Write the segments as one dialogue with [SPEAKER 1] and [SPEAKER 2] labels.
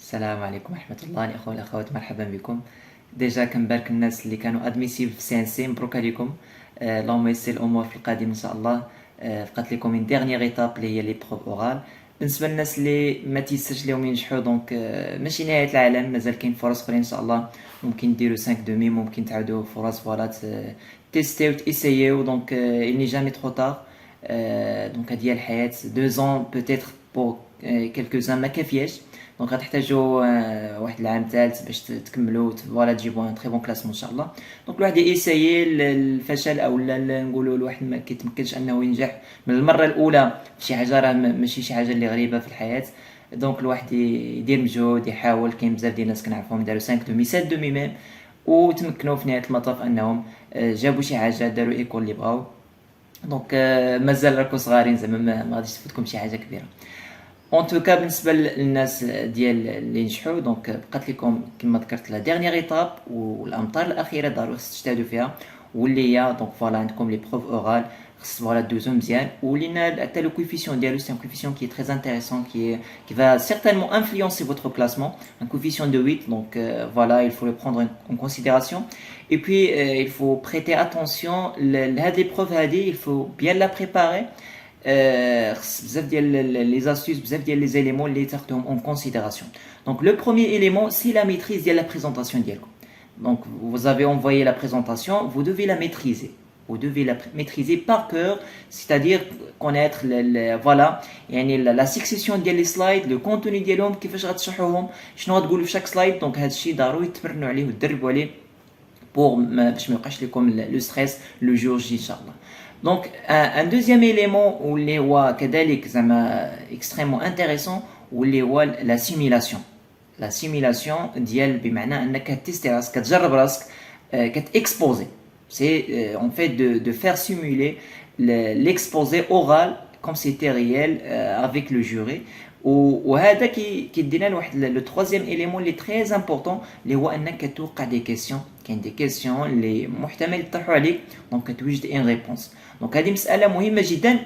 [SPEAKER 1] السلام عليكم ورحمة الله الأخوة والأخوات، مرحبا بكم. ديجا كنبارك الناس اللي كانوا ادميسيف في سي ان سي، مبروك عليكم. اللهم يسر الأمور في القادم إن شاء الله. بقات لكم من ديرنيير ايتاب اللي هي لي بروف أورال. بالنسبة للناس اللي ما تيسرش لهم ينجحوا، دونك ماشي نهاية العالم، مازال كاين فرص أخرين إن شاء الله. ممكن ديروا 5 دومي، ممكن تعاودوا فرص فوالا تيستيو تيسيو. دونك il n'est jamais trop tard. دونك هادي هي الحياة. 2 ans peut-être pour quelques-uns ما كافياش، دونك غتحتاجوا واحد العام ثالث باش تكملوا فوالا تجيبوا ان تري بون كلاسمون ان شاء الله. دونك الواحد يسايي الفشل او نقولوا الواحد ما كيتمكنش انه ينجح من المره الاولى في شي حاجه، راه ماشي شي حاجه اللي غريبه في الحياه. دونك الواحد يدير مجهود يحاول. كاين بزاف ديال الناس كنعرفهم داروا 5 دومي 7 دومي ميم وتمكنوا في نهايه المطاف انهم جابوا شي حاجه، داروا ايكول اللي بغاو. دونك مازال راكم صغارين، زعما ما غاديش تفوتكم شي حاجه كبيره. اون توكا بالنسبه للناس ديال اللي نجحوا، دونك بقات لكم كما ذكرت لا ديرنيير ايتاب والامطار الاخيره ضروري خص تجتهدوا فيها، واللي هي دونك فوالا عندكم لي بروف اورال خص فوالا دوزو مزيان. ولينا حتى لو كويفيسيون ديالو سي ان كويفيسيون qui est très intéressant, qui va certainement influencer votre classement, un coefficient de 8. Donc voilà, il faut le prendre en considération. Et puis il faut prêter attention لهاد لي بروف هادي، il faut bien la préparer. خص بزاف ديال les astuces، بزاف ديال les éléments اللي تاخذهم en considération. Donc le premier élément, c'est la maîtrise ديال la présentation ديالكم. Donc vous avez envoyé la présentation, vous devez la maîtriser. Vous devez la maîtriser par cœur, c'est-à-dire connaître voilà يعني la succession ديال les slides, le contenu ديالهم، كيفاش غتشرحوهم، شنو غتقولوا في chaque slide. donc هذا الشيء ضروري تمرنوا عليه وتدربوا عليه باش ما يبقاش لكم le stress le jour J ان شاء الله. Donc un deuxième élément اللي هو كذلك زعما extrêmement intéressant واللي هو la simulation. La simulation ديال بمعنى انك كتيستي راسك، كتجرب راسك، كتاكسبوزي. C'est en fait de faire simuler l'exposé oral comme c'était réel avec le jury. وهذا كيدينا لواحد لو ترويزيام اليمون اللي تري امبورطون، اللي هو انك كتوقع دي كيسيون. كاين دي كيسيون اللي محتمل يطرحوا عليك، دونك كتوجد ان ريبونس. دونك هذه مساله مهمه جدا.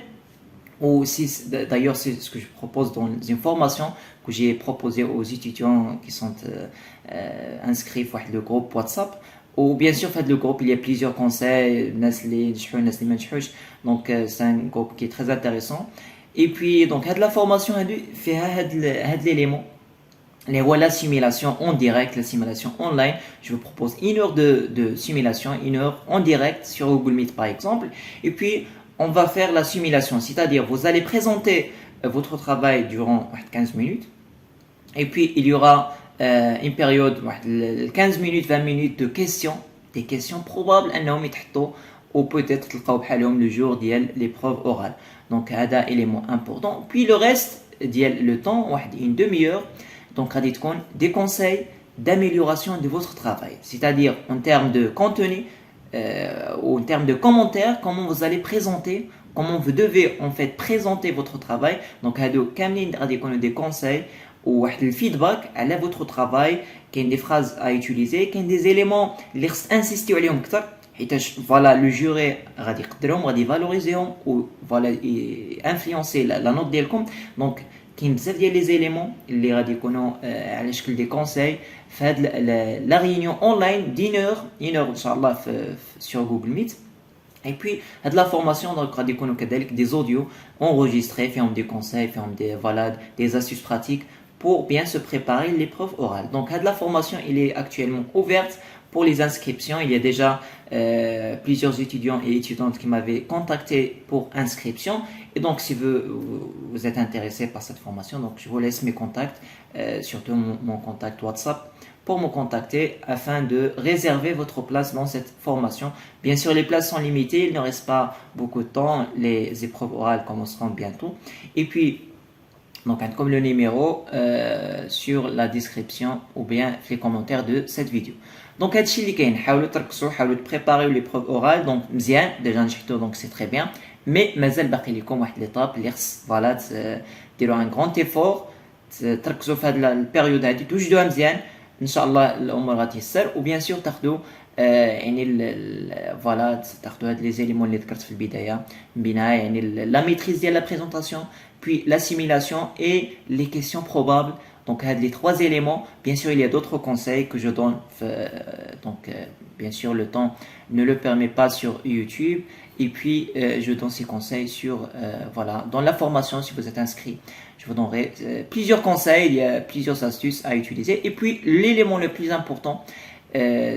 [SPEAKER 1] Ou si d'ailleurs c'est ce que je propose dans une formation que j'ai proposé aux étudiants qui sont inscrits dans le groupe WhatsApp. Ou bien sûr fait le groupe il y a plusieurs conseils, الناس اللي نجحوا الناس اللي ما نجحوش. Donc c'est un groupe qui est très intéressant. Et puis donc هاد la formation فيها هاد l'élément اللي هو la simulation en direct, la simulation online. Je vous propose 1 heure de simulation, 1 heure en direct sur Google Meet par exemple. Et puis on va faire la simulation, c'est-à-dire vous allez présenter votre travail durant 15 minutes. Et puis il y aura une période 15 minutes 20 minutes de questions, des questions probables انهم يتحطوا ou peut-être تلقاو بحالهم le jour ديال l'épreuve orale. Donc هذا élément important. Puis le reste ديال le temps une demi-heure. Donc غادي تكون des conseils d'amélioration de votre travail, c'est-à-dire en termes de contenu ou en termes de commentaires, comment vous allez présenter, comment vous devez en fait présenter votre travail. Donc هادو كاملين غادي يكونوا des conseils وواحد الفيدباك على votre travail. كاين des phrases à utiliser, كاين des éléments اللي خص انسيستيو عليهم اكثر، حيتاش فوالا لو جوري غادي يقدرهم، غادي يفالوريزيهم و فوالا انفلونسي لا نوت ديالكم. دونك كاين بزاف ديال لي زيليمون اللي غادي يكونوا على شكل دي كونساي في هاد لا ريونيون اونلاين دين اور ان شاء الله sur Google Meet. Et puis هاد لا فورماسيون دونك غادي يكونوا كذلك دي زوديو enregistrés فيهم دي كونساي، فيهم دي فوالا des astuces pratiques pour bien se préparer l'épreuve orale. Donc la formation elle est actuellement ouverte pour les inscriptions. Il y a déjà plusieurs étudiants et étudiantes qui m'avaient contacté pour inscription. Et donc si vous êtes intéressé par cette formation, donc je vous laisse mes contacts, surtout mon contact WhatsApp, pour me contacter afin de réserver votre place dans cette formation. Bien sûr, les places sont limitées, il ne reste pas beaucoup de temps, les épreuves orales commenceront bientôt. Et puis donc comme le numéro sur la description ou bien les commentaires de cette vidéo. Donc هادشي اللي كاين، حاولوا تركزوا، حاولوا تبريباريو لي بروف اورال. دونك مزيان ديجا نجحتوا، دونك سي تري بيان، مي مازال باقي لكم واحد ليطاب اللي خص فوالا ديروا ان غران ايفور، تركزوا في هاد البيريود هادي، توجدوها مزيان ان شاء الله الامور غتيسر. وبيان سور تاخذوا يعني فوالا تاخذوا هاد لي زيليمون اللي ذكرت في البدايه بينها، يعني لا ميتريز ديال لا بريزونطاسيون، puis la simulation et les questions probables Donc, les trois éléments, bien sûr, il y a d'autres conseils que je donne. Bien sûr, le temps ne le permet pas sur YouTube. Et puis, je donne ces conseils voilà, dans la formation, si vous êtes inscrit. Je vous donnerai plusieurs conseils, il y a plusieurs astuces à utiliser. Et puis, l'élément le plus important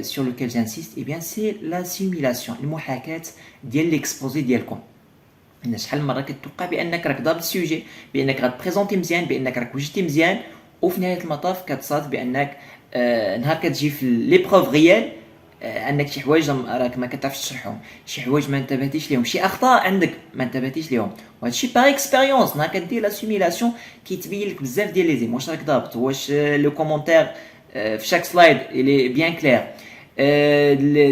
[SPEAKER 1] sur lequel j'insiste, eh bien, c'est la simulation. المحاكاة ديال l'exposé ديالكم. شحال من مره كتوقع بانك راك ضارب السوجي، بانك غتبريزونتي مزيان، بانك راك وجدتي مزيان، وفي نهايه المطاف كتصاد بانك نهار كتجي في ليبروف غيال عندك شي حوايج راك ما كتعرفش تشرحهم، شي حوايج ما انتبهتيش ليهم، شي اخطاء عندك ما انتبهتيش ليهم، وهذا الشيء باغ اكسبيريونس. نهار كدير لا سيميلاسيون كيتبين لك بزاف ديال لي زيم، واش راك ضابط، واش لو كومونتير في شاك سلايد الي بيان كلير.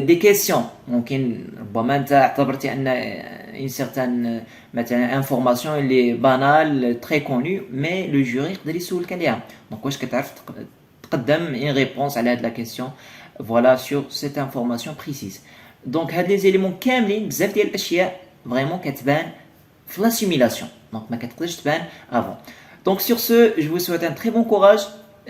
[SPEAKER 1] دي كيسيون ممكن ربما انت اعتبرتي ان une certaine مثلا انفورماسيون اللي بانال تري كوني، مي لو جوري يقدر يسولك عليها. دونك واش كتعرف تقدم une réponse على هاد لا كيسيون voilà sur cette information précise. Donc هاد لي زيليمون كاملين بزاف ديال الاشياء فريمون كتبان في لا سيميلاسيون، دونك ما كتقدرش تبان avant. Donc sur ce, je vous souhaite un très bon courage.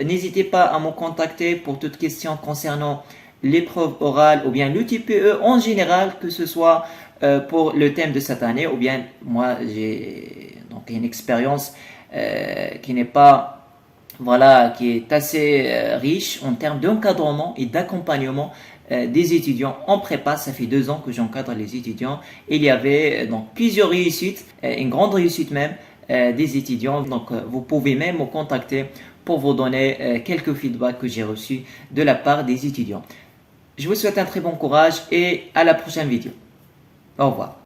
[SPEAKER 1] N'hésitez pas à me contacter pour toute question concernant l'épreuve orale ou bien le TPE en général, que ce soit pour le thème de cette année ou bien moi j'ai donc une expérience qui n'est pas voilà, qui est assez riche en termes d'encadrement et d'accompagnement des étudiants en prépa. Ça fait 2 ans que j'encadre les étudiants. Il y avait donc plusieurs réussites, une grande réussite même des étudiants. Donc vous pouvez même me contacter pour vous donner quelques feedbacks que j'ai reçus de la part des étudiants. Je vous souhaite un très bon courage et à la prochaine vidéo. Au revoir.